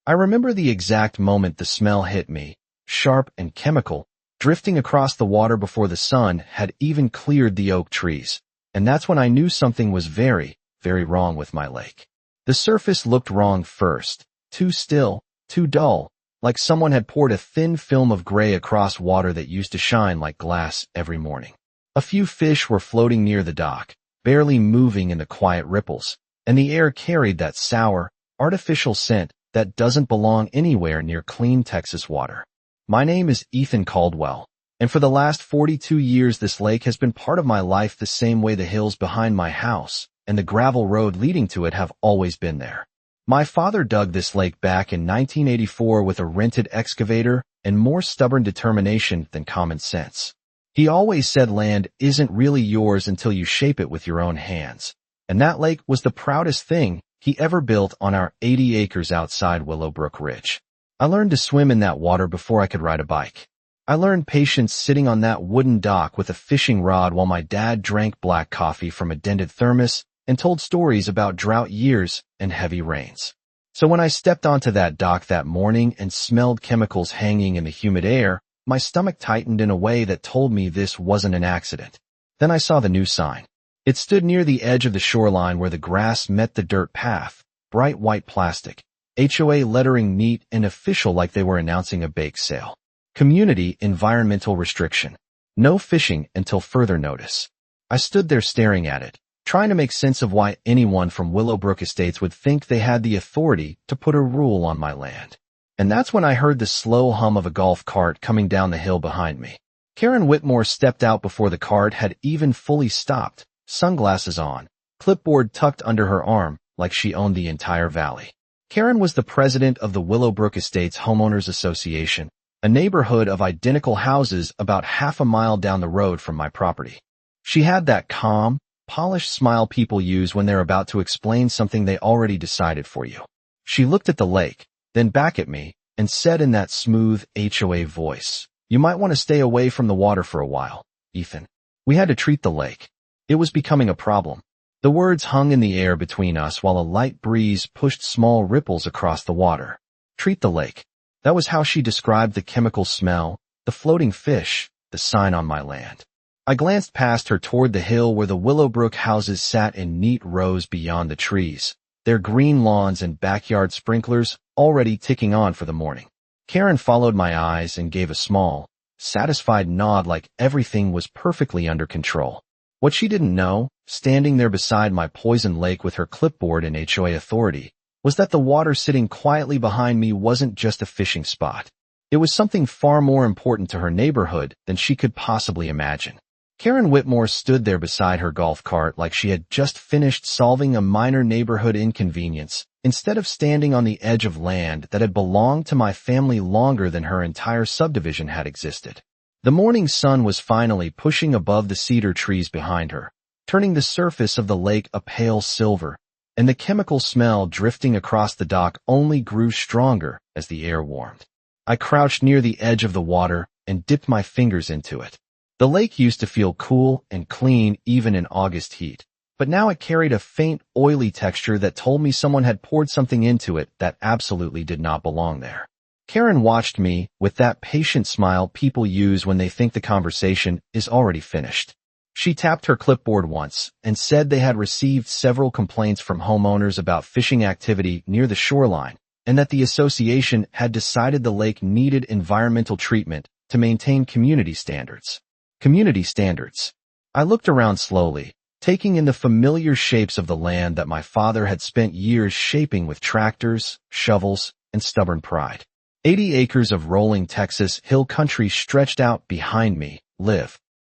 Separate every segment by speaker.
Speaker 1: I remember the exact moment the smell hit me, sharp and chemical, drifting across the water before the sun had even cleared the oak trees. And that's when I knew something was very, very wrong with my lake. The surface looked wrong first, too still, too dull, like someone had poured a thin film of gray across water that used to shine like glass every morning. A few fish were floating near the dock, barely moving in the quiet ripples, and the air carried that sour, artificial scent that doesn't belong anywhere near clean Texas water. My name is Ethan Caldwell, and for the last 42 years this lake has been part of my life the same way the hills behind my house and the gravel road leading to it have always been there. My father dug this lake back in 1984 with a rented excavator and more stubborn determination than common sense. He always said land isn't really yours until you shape it with your own hands, and that lake was the proudest thing he ever built on our 80 acres outside Willowbrook Ridge. I learned to swim in that water before I could ride a bike. I learned patience sitting on that wooden dock with a fishing rod while my dad drank black coffee from a dented thermos and told stories about drought years and heavy rains. So when I stepped onto that dock that morning and smelled chemicals hanging in the humid air, my stomach tightened in a way that told me this wasn't an accident. Then I saw the new sign. It stood near the edge of the shoreline where the grass met the dirt path, bright white plastic, HOA lettering neat and official like they were announcing a bake sale. Community environmental restriction. No fishing until further notice. I stood there staring at it, trying to make sense of why anyone from Willowbrook Estates would think they had the authority to put a rule on my land. And that's when I heard the slow hum of a golf cart coming down the hill behind me. Karen Whitmore stepped out before the cart had even fully stopped, sunglasses on, clipboard tucked under her arm like she owned the entire valley. Karen was the president of the Willowbrook Estates Homeowners Association, a neighborhood of identical houses about half a mile down the road from my property. She had that calm, polished smile people use when they're about to explain something they already decided for you. She looked at the lake, then back at me, and said in that smooth HOA voice, "You might want to stay away from the water for a while, Ethan. We had to treat the lake. It was becoming a problem." The words hung in the air between us while a light breeze pushed small ripples across the water. Treat the lake. That was how she described the chemical smell, the floating fish, the sign on my land. I glanced past her toward the hill where the Willowbrook houses sat in neat rows beyond the trees, their green lawns and backyard sprinklers already ticking on for the morning. Karen followed my eyes and gave a small, satisfied nod like everything was perfectly under control. What she didn't know, standing there beside my poison lake with her clipboard and HOA authority, was that the water sitting quietly behind me wasn't just a fishing spot. It was something far more important to her neighborhood than she could possibly imagine. Karen Whitmore stood there beside her golf cart like she had just finished solving a minor neighborhood inconvenience, instead of standing on the edge of land that had belonged to my family longer than her entire subdivision had existed. The morning sun was finally pushing above the cedar trees behind her, turning the surface of the lake a pale silver, and the chemical smell drifting across the dock only grew stronger as the air warmed. I crouched near the edge of the water and dipped my fingers into it. The lake used to feel cool and clean even in August heat, but now it carried a faint, oily texture that told me someone had poured something into it that absolutely did not belong there. Karen watched me with that patient smile people use when they think the conversation is already finished. She tapped her clipboard once and said they had received several complaints from homeowners about fishing activity near the shoreline and that the association had decided the lake needed environmental treatment to maintain community standards. Community standards. I looked around slowly, taking in the familiar shapes of the land that my father had spent years shaping with tractors, shovels, and stubborn pride. 80 acres of rolling Texas hill country stretched out behind me,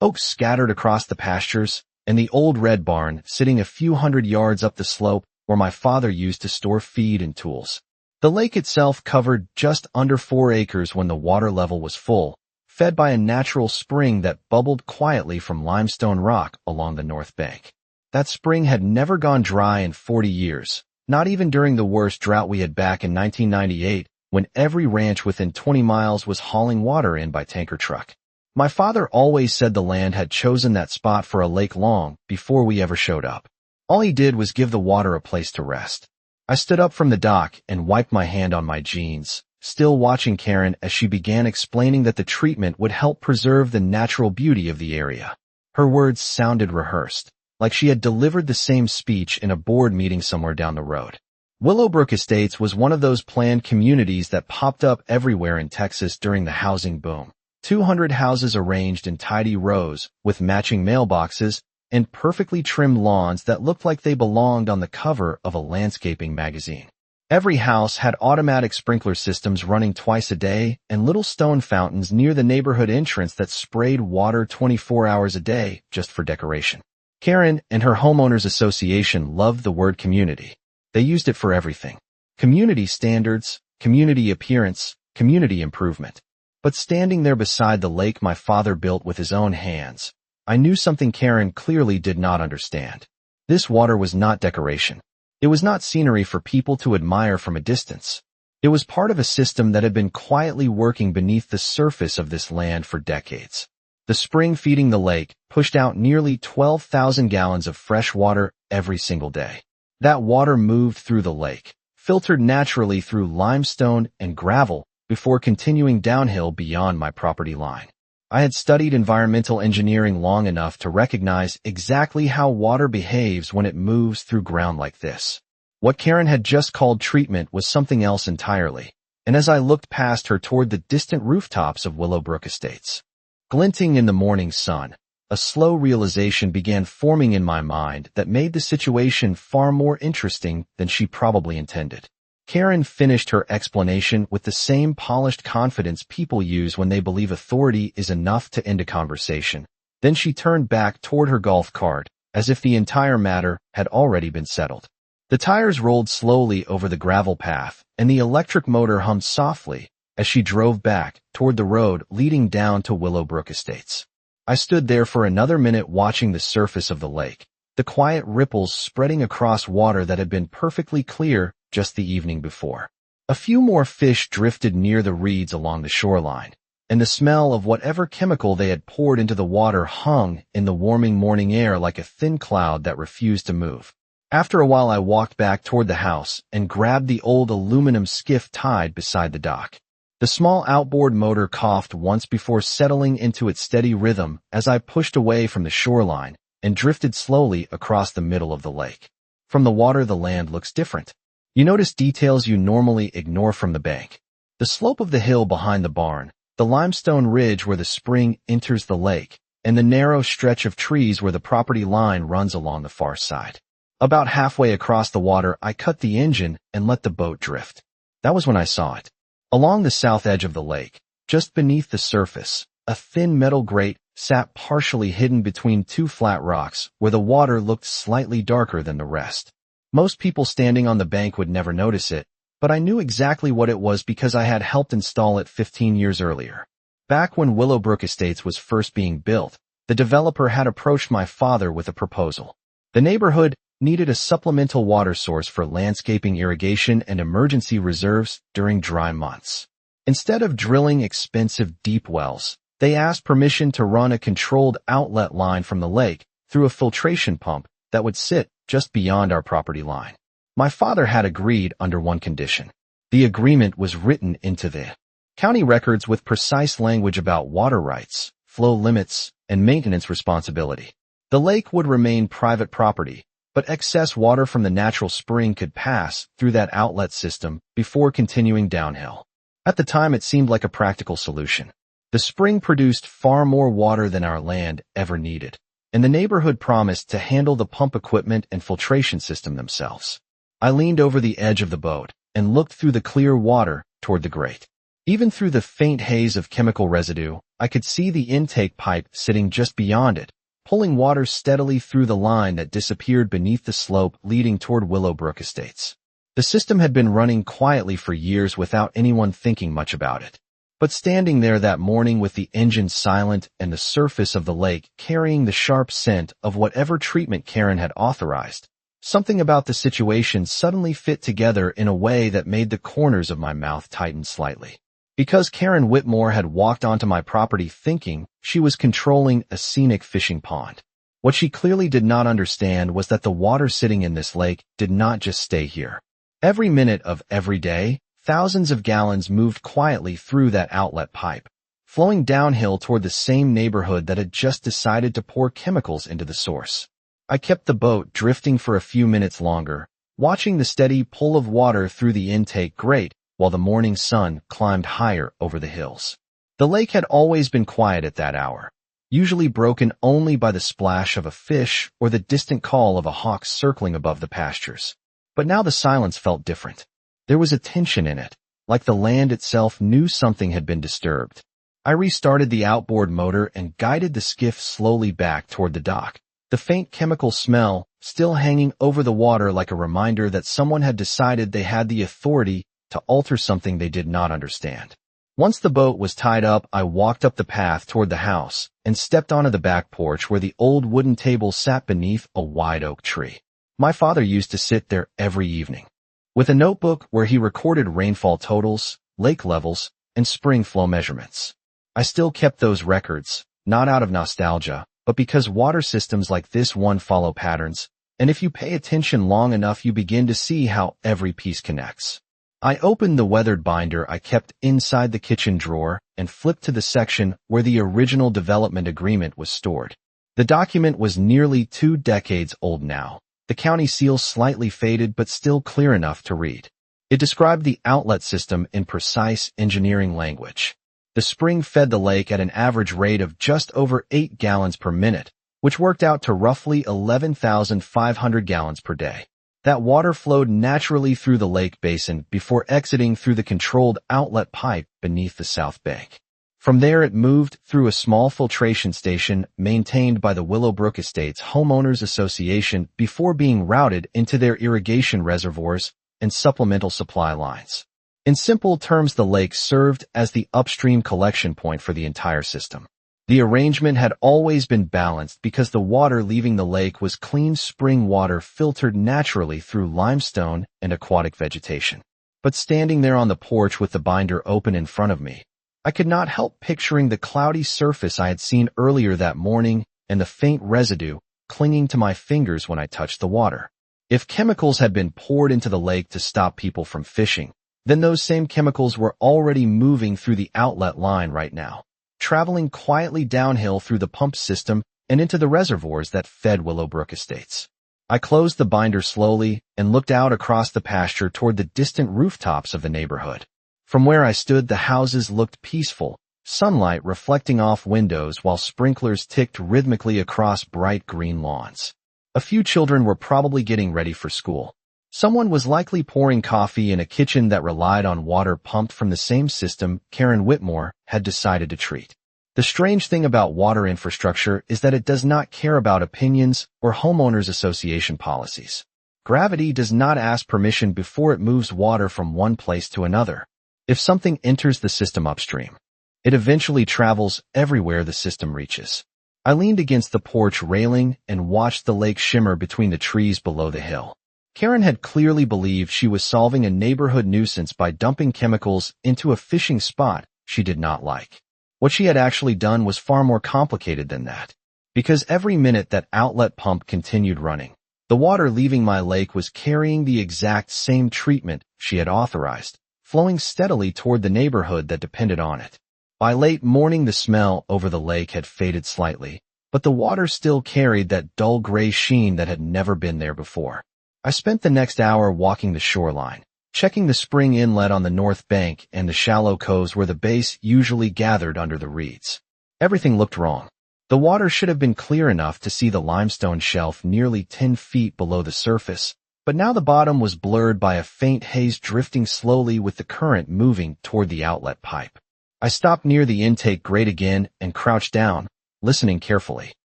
Speaker 1: oaks scattered across the pastures, and the old red barn sitting a few hundred yards up the slope where my father used to store feed and tools. The lake itself covered just under 4 acres when the water level was full, fed by a natural spring that bubbled quietly from limestone rock along the north bank. That spring had never gone dry in 40 years, not even during the worst drought we had back in 1998, when every ranch within 20 miles was hauling water in by tanker truck. My father always said the land had chosen that spot for a lake long before we ever showed up. All he did was give the water a place to rest. I stood up from the dock and wiped my hand on my jeans, still watching Karen as she began explaining that the treatment would help preserve the natural beauty of the area. Her words sounded rehearsed, like she had delivered the same speech in a board meeting somewhere down the road. Willowbrook Estates was one of those planned communities that popped up everywhere in Texas during the housing boom. 200 houses arranged in tidy rows with matching mailboxes and perfectly trimmed lawns that looked like they belonged on the cover of a landscaping magazine. Every house had automatic sprinkler systems running twice a day and little stone fountains near the neighborhood entrance that sprayed water 24 hours a day just for decoration. Karen and her homeowners association loved the word community. They used it for everything. Community standards, community appearance, community improvement. But standing there beside the lake my father built with his own hands, I knew something Karen clearly did not understand. This water was not decoration. It was not scenery for people to admire from a distance. It was part of a system that had been quietly working beneath the surface of this land for decades. The spring feeding the lake pushed out nearly 12,000 gallons of fresh water every single day. That water moved through the lake, filtered naturally through limestone and gravel before continuing downhill beyond my property line. I had studied environmental engineering long enough to recognize exactly how water behaves when it moves through ground like this. What Karen had just called treatment was something else entirely, and as I looked past her toward the distant rooftops of Willowbrook Estates, glinting in the morning sun, a slow realization began forming in my mind that made the situation far more interesting than she probably intended. Karen finished her explanation with the same polished confidence people use when they believe authority is enough to end a conversation. Then she turned back toward her golf cart, as if the entire matter had already been settled. The tires rolled slowly over the gravel path, and the electric motor hummed softly as she drove back toward the road leading down to Willowbrook Estates. I stood there for another minute watching the surface of the lake, the quiet ripples spreading across water that had been perfectly clear just the evening before. A few more fish drifted near the reeds along the shoreline, and the smell of whatever chemical they had poured into the water hung in the warming morning air like a thin cloud that refused to move. After a while I walked back toward the house and grabbed the old aluminum skiff tied beside the dock. The small outboard motor coughed once before settling into its steady rhythm as I pushed away from the shoreline and drifted slowly across the middle of the lake. From the water the land looks different. You notice details you normally ignore from the bank. The slope of the hill behind the barn, the limestone ridge where the spring enters the lake, and the narrow stretch of trees where the property line runs along the far side. About halfway across the water, I cut the engine and let the boat drift. That was when I saw it. Along the south edge of the lake, just beneath the surface, a thin metal grate sat partially hidden between two flat rocks where the water looked slightly darker than the rest. Most people standing on the bank would never notice it, but I knew exactly what it was because I had helped install it 15 years earlier. Back when Willowbrook Estates was first being built, the developer had approached my father with a proposal. The neighborhood needed a supplemental water source for landscaping, irrigation, and emergency reserves during dry months. Instead of drilling expensive deep wells, they asked permission to run a controlled outlet line from the lake through a filtration pump that would sit just beyond our property line. My father had agreed under one condition. The agreement was written into the county records with precise language about water rights, flow limits, and maintenance responsibility. The lake would remain private property, but excess water from the natural spring could pass through that outlet system before continuing downhill. At the time, it seemed like a practical solution. The spring produced far more water than our land ever needed, and the neighborhood promised to handle the pump equipment and filtration system themselves. I leaned over the edge of the boat and looked through the clear water toward the grate. Even through the faint haze of chemical residue, I could see the intake pipe sitting just beyond it, pulling water steadily through the line that disappeared beneath the slope leading toward Willowbrook Estates. The system had been running quietly for years without anyone thinking much about it. But standing there that morning with the engine silent and the surface of the lake carrying the sharp scent of whatever treatment Karen had authorized, something about the situation suddenly fit together in a way that made the corners of my mouth tighten slightly. Because Karen Whitmore had walked onto my property thinking she was controlling a scenic fishing pond. What she clearly did not understand was that the water sitting in this lake did not just stay here. Every minute of every day, thousands of gallons moved quietly through that outlet pipe, flowing downhill toward the same neighborhood that had just decided to pour chemicals into the source. I kept the boat drifting for a few minutes longer, watching the steady pull of water through the intake grate while the morning sun climbed higher over the hills. The lake had always been quiet at that hour, usually broken only by the splash of a fish or the distant call of a hawk circling above the pastures. But now the silence felt different. There was a tension in it, like the land itself knew something had been disturbed. I restarted the outboard motor and guided the skiff slowly back toward the dock, the faint chemical smell still hanging over the water like a reminder that someone had decided they had the authority to alter something they did not understand. Once the boat was tied up, I walked up the path toward the house and stepped onto the back porch where the old wooden table sat beneath a wide oak tree. My father used to sit there every evening, with a notebook where he recorded rainfall totals, lake levels, and spring flow measurements. I still kept those records, not out of nostalgia, but because water systems like this one follow patterns, and if you pay attention long enough you begin to see how every piece connects. I opened the weathered binder I kept inside the kitchen drawer and flipped to the section where the original development agreement was stored. The document was nearly 2 decades old now, the county seal slightly faded but still clear enough to read. It described the outlet system in precise engineering language. The spring fed the lake at an average rate of just over 8 gallons per minute, which worked out to roughly 11,500 gallons per day. That water flowed naturally through the lake basin before exiting through the controlled outlet pipe beneath the south bank. From there it moved through a small filtration station maintained by the Willowbrook Estates Homeowners Association before being routed into their irrigation reservoirs and supplemental supply lines. In simple terms, the lake served as the upstream collection point for the entire system. The arrangement had always been balanced because the water leaving the lake was clean spring water filtered naturally through limestone and aquatic vegetation. But standing there on the porch with the binder open in front of me, I could not help picturing the cloudy surface I had seen earlier that morning and the faint residue clinging to my fingers when I touched the water. If chemicals had been poured into the lake to stop people from fishing, then those same chemicals were already moving through the outlet line right now, traveling quietly downhill through the pump system and into the reservoirs that fed Willowbrook Estates. I closed the binder slowly and looked out across the pasture toward the distant rooftops of the neighborhood. From where I stood, the houses looked peaceful, sunlight reflecting off windows while sprinklers ticked rhythmically across bright green lawns. A few children were probably getting ready for school. Someone was likely pouring coffee in a kitchen that relied on water pumped from the same system Karen Whitmore had decided to treat. The strange thing about water infrastructure is that it does not care about opinions or homeowners association policies. Gravity does not ask permission before it moves water from one place to another. If something enters the system upstream, it eventually travels everywhere the system reaches. I leaned against the porch railing and watched the lake shimmer between the trees below the hill. Karen had clearly believed she was solving a neighborhood nuisance by dumping chemicals into a fishing spot she did not like. What she had actually done was far more complicated than that, because every minute that outlet pump continued running, the water leaving my lake was carrying the exact same treatment she had authorized, flowing steadily toward the neighborhood that depended on it. By late morning, the smell over the lake had faded slightly, but the water still carried that dull gray sheen that had never been there before. I spent the next hour walking the shoreline, checking the spring inlet on the north bank and the shallow coves where the base usually gathered under the reeds. Everything looked wrong. The water should have been clear enough to see the limestone shelf nearly 10 feet below the surface, but now the bottom was blurred by a faint haze drifting slowly with the current moving toward the outlet pipe. I stopped near the intake grate again and crouched down, listening carefully.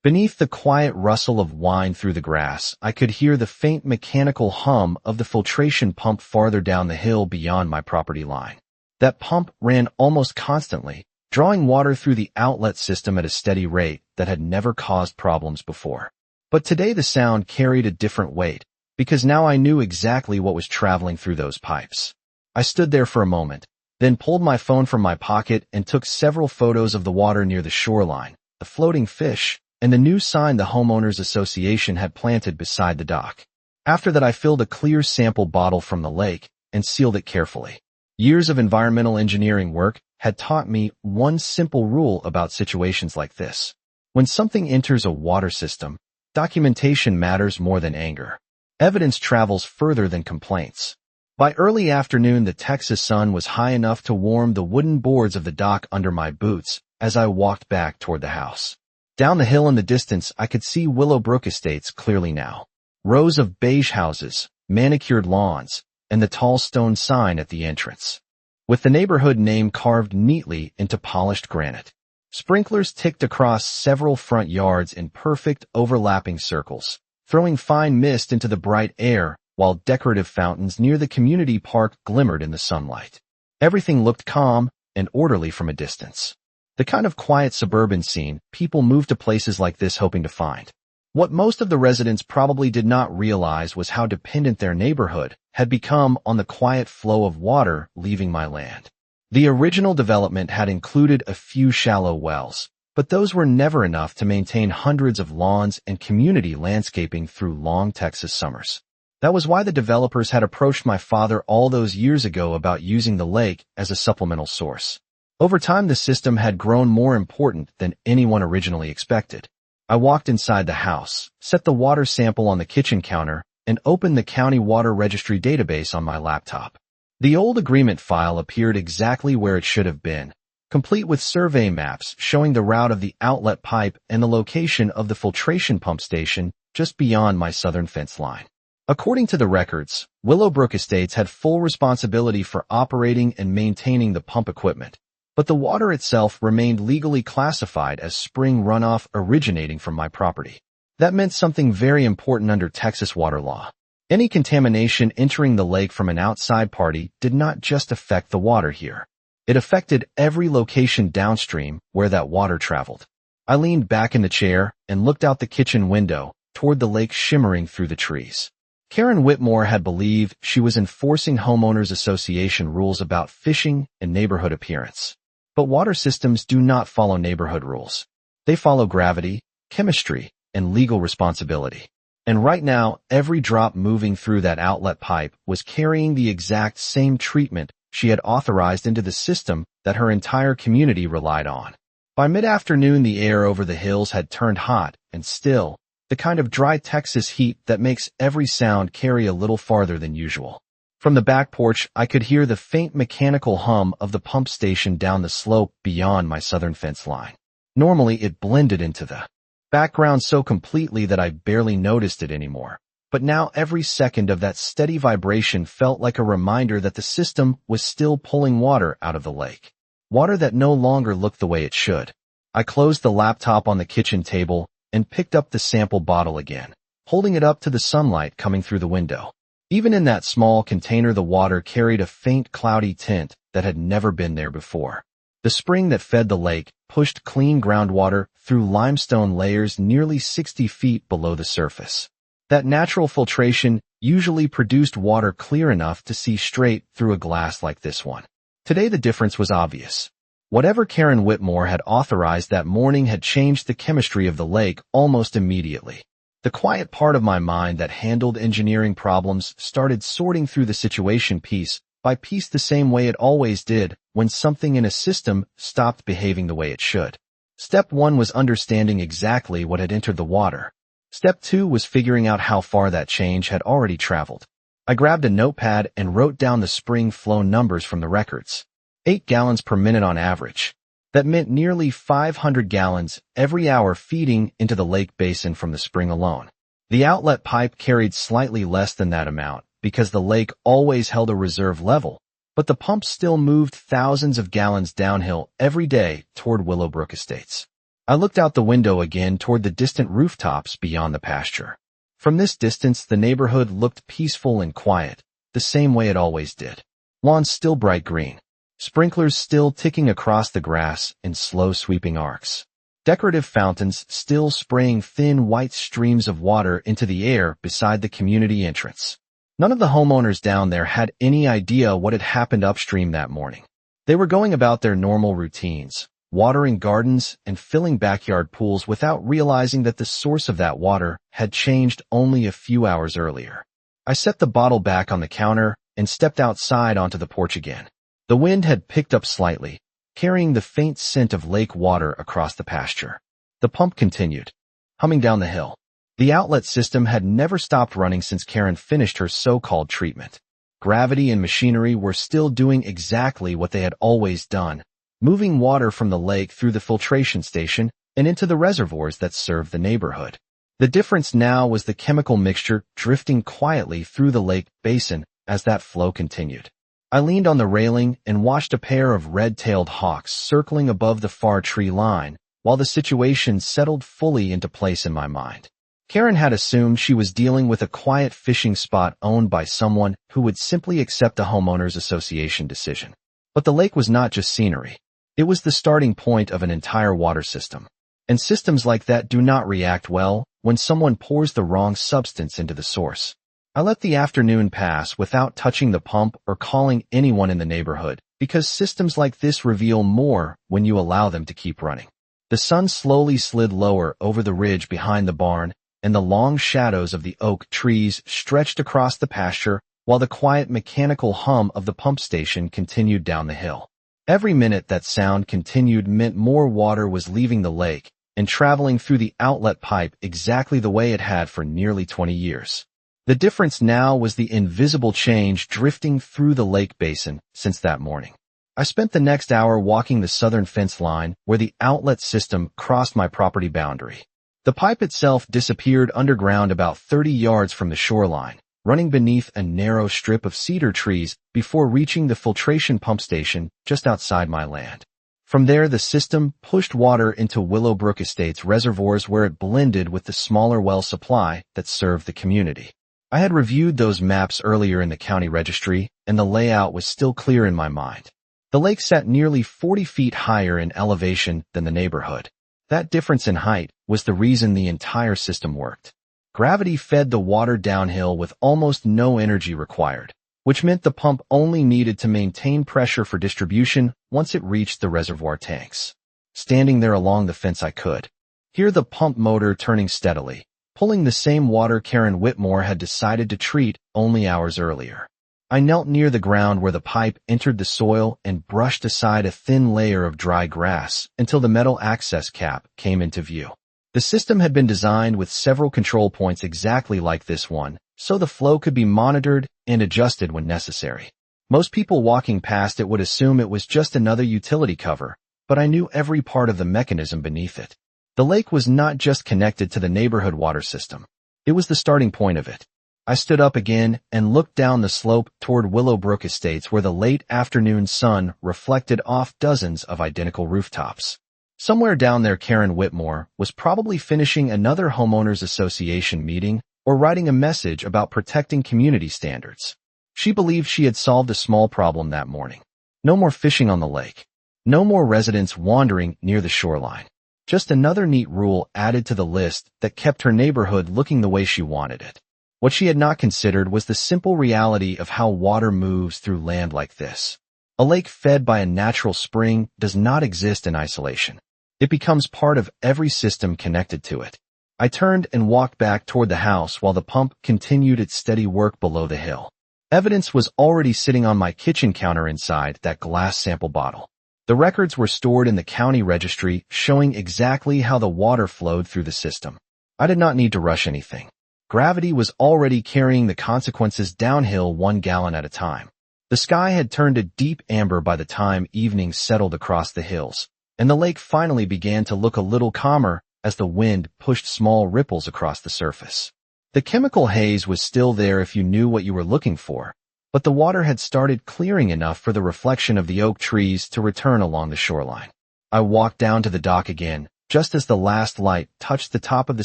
Speaker 1: Beneath the quiet rustle of wine through the grass, I could hear the faint mechanical hum of the filtration pump farther down the hill beyond my property line. That pump ran almost constantly, drawing water through the outlet system at a steady rate that had never caused problems before. But today the sound carried a different weight, because now I knew exactly what was traveling through those pipes. I stood there for a moment, then pulled my phone from my pocket and took several photos of the water near the shoreline, the floating fish, and the new sign the Homeowners Association had planted beside the dock. After that, I filled a clear sample bottle from the lake and sealed it carefully. Years of environmental engineering work had taught me one simple rule about situations like this. When something enters a water system, documentation matters more than anger. Evidence travels further than complaints. By early afternoon, the Texas sun was high enough to warm the wooden boards of the dock under my boots as I walked back toward the house. Down the hill in the distance, I could see Willowbrook Estates clearly now. Rows of beige houses, manicured lawns, and the tall stone sign at the entrance, with the neighborhood name carved neatly into polished granite. Sprinklers ticked across several front yards in perfect overlapping circles, throwing fine mist into the bright air, while decorative fountains near the community park glimmered in the sunlight. Everything looked calm and orderly from a distance. The kind of quiet suburban scene people move to places like this hoping to find. What most of the residents probably did not realize was how dependent their neighborhood had become on the quiet flow of water leaving my land. The original development had included a few shallow wells, but those were never enough to maintain hundreds of lawns and community landscaping through long Texas summers. That was why the developers had approached my father all those years ago about using the lake as a supplemental source. Over time, the system had grown more important than anyone originally expected. I walked inside the house, set the water sample on the kitchen counter, and opened the county water registry database on my laptop. The old agreement file appeared exactly where it should have been, complete with survey maps showing the route of the outlet pipe and the location of the filtration pump station just beyond my southern fence line. According to the records, Willowbrook Estates had full responsibility for operating and maintaining the pump equipment, but the water itself remained legally classified as spring runoff originating from my property. That meant something very important under Texas water law. Any contamination entering the lake from an outside party did not just affect the water here. It affected every location downstream where that water traveled. I leaned back in the chair and looked out the kitchen window toward the lake shimmering through the trees. Karen Whitmore had believed she was enforcing homeowners association rules about fishing and neighborhood appearance. But water systems do not follow neighborhood rules. They follow gravity, chemistry, and legal responsibility. And right now, every drop moving through that outlet pipe was carrying the exact same treatment she had authorized into the system that her entire community relied on. By mid-afternoon, the air over the hills had turned hot and still, the kind of dry Texas heat that makes every sound carry a little farther than usual. From the back porch, I could hear the faint mechanical hum of the pump station down the slope beyond my southern fence line. Normally, it blended into the background so completely that I barely noticed it anymore. But now every second of that steady vibration felt like a reminder that the system was still pulling water out of the lake. Water that no longer looked the way it should. I closed the laptop on the kitchen table and picked up the sample bottle again, holding it up to the sunlight coming through the window. Even in that small container, the water carried a faint cloudy tint that had never been there before. The spring that fed the lake pushed clean groundwater through limestone layers nearly 60 feet below the surface. That natural filtration usually produced water clear enough to see straight through a glass like this one. Today the difference was obvious. Whatever Karen Whitmore had authorized that morning had changed the chemistry of the lake almost immediately. The quiet part of my mind that handled engineering problems started sorting through the situation piece by piece the same way it always did when something in a system stopped behaving the way it should. Step 1 was understanding exactly what had entered the water. Step 2 was figuring out how far that change had already traveled. I grabbed a notepad and wrote down the spring flow numbers from the records. 8 gallons per minute on average. That meant nearly 500 gallons every hour feeding into the lake basin from the spring alone. The outlet pipe carried slightly less than that amount because the lake always held a reserve level, but the pump still moved thousands of gallons downhill every day toward Willowbrook Estates. I looked out the window again toward the distant rooftops beyond the pasture. From this distance, the neighborhood looked peaceful and quiet, the same way it always did. Lawns still bright green. Sprinklers still ticking across the grass in slow sweeping arcs. Decorative fountains still spraying thin white streams of water into the air beside the community entrance. None of the homeowners down there had any idea what had happened upstream that morning. They were going about their normal routines, watering gardens and filling backyard pools without realizing that the source of that water had changed only a few hours earlier. I set the bottle back on the counter and stepped outside onto the porch again. The wind had picked up slightly, carrying the faint scent of lake water across the pasture. The pump continued, humming down the hill. The outlet system had never stopped running since Karen finished her so-called treatment. Gravity and machinery were still doing exactly what they had always done, moving water from the lake through the filtration station and into the reservoirs that served the neighborhood. The difference now was the chemical mixture drifting quietly through the lake basin as that flow continued. I leaned on the railing and watched a pair of red-tailed hawks circling above the far tree line while the situation settled fully into place in my mind. Karen had assumed she was dealing with a quiet fishing spot owned by someone who would simply accept a homeowners association decision. But the lake was not just scenery. It was the starting point of an entire water system. And systems like that do not react well when someone pours the wrong substance into the source. I let the afternoon pass without touching the pump or calling anyone in the neighborhood because systems like this reveal more when you allow them to keep running. The sun slowly slid lower over the ridge behind the barn, and the long shadows of the oak trees stretched across the pasture while the quiet mechanical hum of the pump station continued down the hill. Every minute that sound continued meant more water was leaving the lake and traveling through the outlet pipe exactly the way it had for nearly 20 years. The difference now was the invisible change drifting through the lake basin since that morning. I spent the next hour walking the southern fence line where the outlet system crossed my property boundary. The pipe itself disappeared underground about 30 yards from the shoreline, running beneath a narrow strip of cedar trees before reaching the filtration pump station just outside my land. From there, the system pushed water into Willowbrook Estates reservoirs where it blended with the smaller well supply that served the community. I had reviewed those maps earlier in the county registry, and the layout was still clear in my mind. The lake sat nearly 40 feet higher in elevation than the neighborhood. That difference in height was the reason the entire system worked. Gravity fed the water downhill with almost no energy required, which meant the pump only needed to maintain pressure for distribution once it reached the reservoir tanks. Standing there along the fence, I could hear the pump motor turning steadily, pulling the same water Karen Whitmore had decided to treat only hours earlier. I knelt near the ground where the pipe entered the soil and brushed aside a thin layer of dry grass until the metal access cap came into view. The system had been designed with several control points exactly like this one, so the flow could be monitored and adjusted when necessary. Most people walking past it would assume it was just another utility cover, but I knew every part of the mechanism beneath it. The lake was not just connected to the neighborhood water system. It was the starting point of it. I stood up again and looked down the slope toward Willowbrook Estates where the late afternoon sun reflected off dozens of identical rooftops. Somewhere down there, Karen Whitmore was probably finishing another homeowners association meeting or writing a message about protecting community standards. She believed she had solved a small problem that morning. No more fishing on the lake. No more residents wandering near the shoreline. Just another neat rule added to the list that kept her neighborhood looking the way she wanted it. What she had not considered was the simple reality of how water moves through land like this. A lake fed by a natural spring does not exist in isolation. It becomes part of every system connected to it. I turned and walked back toward the house while the pump continued its steady work below the hill. Evidence was already sitting on my kitchen counter inside that glass sample bottle. The records were stored in the county registry showing exactly how the water flowed through the system. I did not need to rush anything. Gravity was already carrying the consequences downhill 1 gallon at a time. The sky had turned a deep amber by the time evening settled across the hills, and the lake finally began to look a little calmer as the wind pushed small ripples across the surface. The chemical haze was still there if you knew what you were looking for, but the water had started clearing enough for the reflection of the oak trees to return along the shoreline. I walked down to the dock again, just as the last light touched the top of the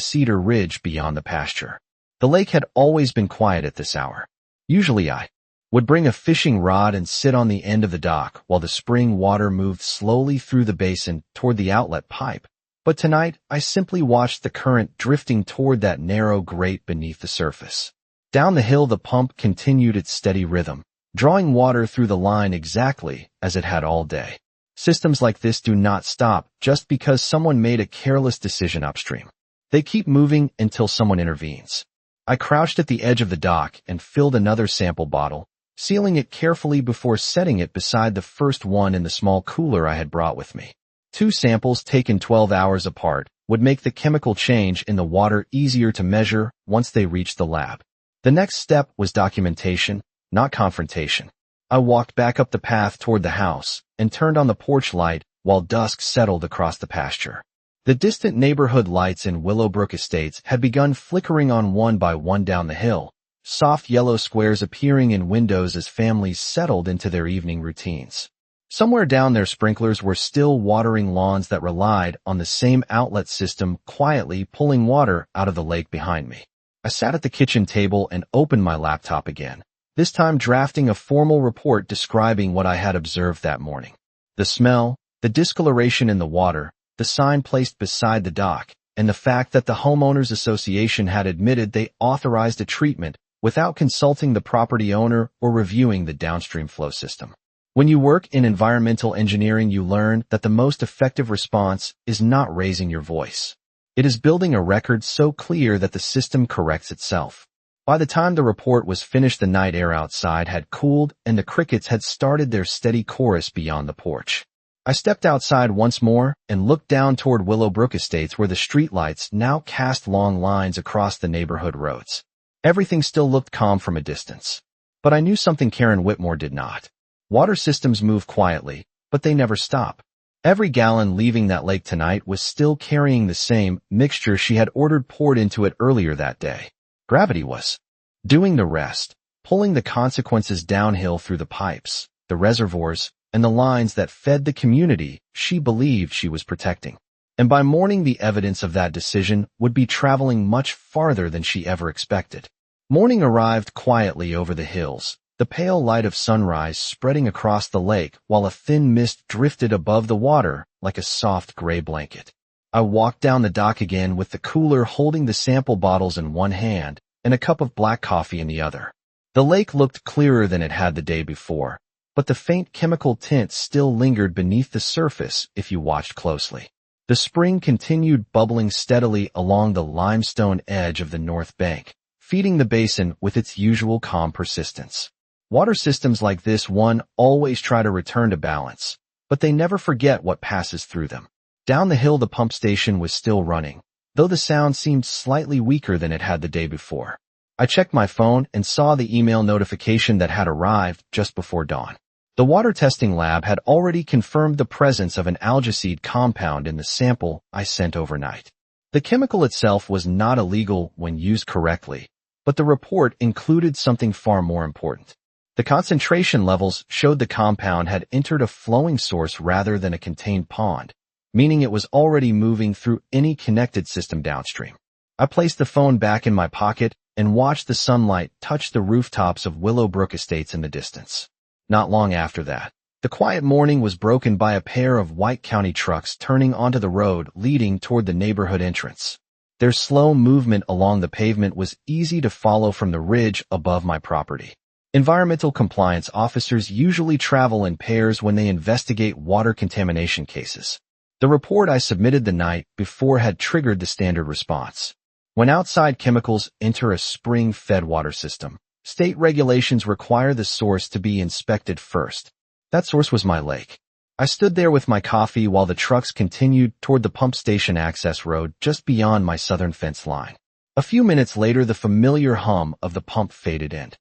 Speaker 1: cedar ridge beyond the pasture. The lake had always been quiet at this hour. Usually I would bring a fishing rod and sit on the end of the dock while the spring water moved slowly through the basin toward the outlet pipe. But tonight, I simply watched the current drifting toward that narrow grate beneath the surface. Down the hill, the pump continued its steady rhythm, drawing water through the line exactly as it had all day. Systems like this do not stop just because someone made a careless decision upstream. They keep moving until someone intervenes. I crouched at the edge of the dock and filled another sample bottle, sealing it carefully before setting it beside the first one in the small cooler I had brought with me. 2 samples taken 12 hours apart would make the chemical change in the water easier to measure once they reached the lab. The next step was documentation, not confrontation. I walked back up the path toward the house and turned on the porch light while dusk settled across the pasture. The distant neighborhood lights in Willowbrook Estates had begun flickering on one by one down the hill, soft yellow squares appearing in windows as families settled into their evening routines. Somewhere down there, sprinklers were still watering lawns that relied on the same outlet system, quietly pulling water out of the lake behind me. I sat at the kitchen table and opened my laptop again, this time drafting a formal report describing what I had observed that morning. The smell, the discoloration in the water, the sign placed beside the dock, and the fact that the Homeowners Association had admitted they authorized a treatment without consulting the property owner or reviewing the downstream flow system. When you work in environmental engineering, you learn that the most effective response is not raising your voice. It is building a record so clear that the system corrects itself. By the time the report was finished, the night air outside had cooled and the crickets had started their steady chorus beyond the porch. I stepped outside once more and looked down toward Willowbrook Estates, where the streetlights now cast long lines across the neighborhood roads. Everything still looked calm from a distance. But I knew something Karen Whitmore did not. Water systems move quietly, but they never stop. Every gallon leaving that lake tonight was still carrying the same mixture she had ordered poured into it earlier that day. Gravity was doing the rest, pulling the consequences downhill through the pipes, the reservoirs, and the lines that fed the community she believed she was protecting. And by morning, the evidence of that decision would be traveling much farther than she ever expected. Morning arrived quietly over the hills, the pale light of sunrise spreading across the lake while a thin mist drifted above the water like a soft gray blanket. I walked down the dock again with the cooler holding the sample bottles in one hand and a cup of black coffee in the other. The lake looked clearer than it had the day before, but the faint chemical tint still lingered beneath the surface if you watched closely. The spring continued bubbling steadily along the limestone edge of the north bank, feeding the basin with its usual calm persistence. Water systems like this one always try to return to balance, but they never forget what passes through them. Down the hill, the pump station was still running, though the sound seemed slightly weaker than it had the day before. I checked my phone and saw the email notification that had arrived just before dawn. The water testing lab had already confirmed the presence of an algaseed compound in the sample I sent overnight. The chemical itself was not illegal when used correctly, but the report included something far more important. The concentration levels showed the compound had entered a flowing source rather than a contained pond, meaning it was already moving through any connected system downstream. I placed the phone back in my pocket and watched the sunlight touch the rooftops of Willowbrook Estates in the distance. Not long after that, the quiet morning was broken by a pair of White County trucks turning onto the road leading toward the neighborhood entrance. Their slow movement along the pavement was easy to follow from the ridge above my property. Environmental compliance officers usually travel in pairs when they investigate water contamination cases. The report I submitted the night before had triggered the standard response. When outside chemicals enter a spring-fed water system, state regulations require the source to be inspected first. That source was my lake. I stood there with my coffee while the trucks continued toward the pump station access road just beyond my southern fence line. A few minutes later, the familiar hum of the pump faded in.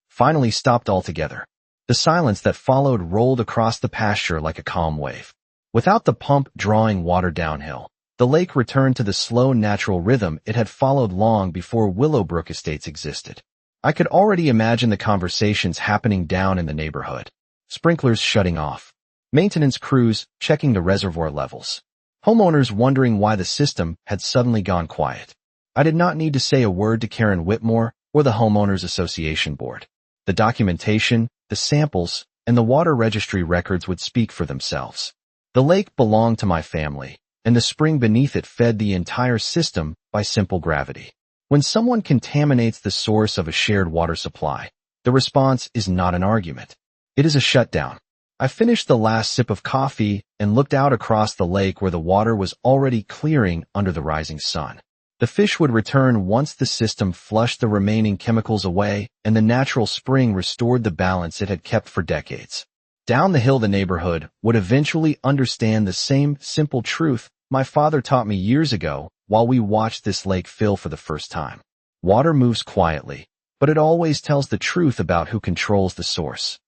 Speaker 1: Finally stopped altogether. The silence that followed rolled across the pasture like a calm wave. Without the pump drawing water downhill, the lake returned to the slow natural rhythm it had followed long before Willowbrook Estates existed. I could already imagine the conversations happening down in the neighborhood. Sprinklers shutting off. Maintenance crews checking the reservoir levels. Homeowners wondering why the system had suddenly gone quiet. I did not need to say a word to Karen Whitmore or the Homeowners Association board. The documentation, the samples, and the water registry records would speak for themselves. The lake belonged to my family, and the spring beneath it fed the entire system by simple gravity. When someone contaminates the source of a shared water supply, the response is not an argument. It is a shutdown. I finished the last sip of coffee and looked out across the lake where the water was already clearing under the rising sun. The fish would return once the system flushed the remaining chemicals away and the natural spring restored the balance it had kept for decades. Down the hill, the neighborhood would eventually understand the same simple truth my father taught me years ago while we watched this lake fill for the first time. Water moves quietly, but it always tells the truth about who controls the source.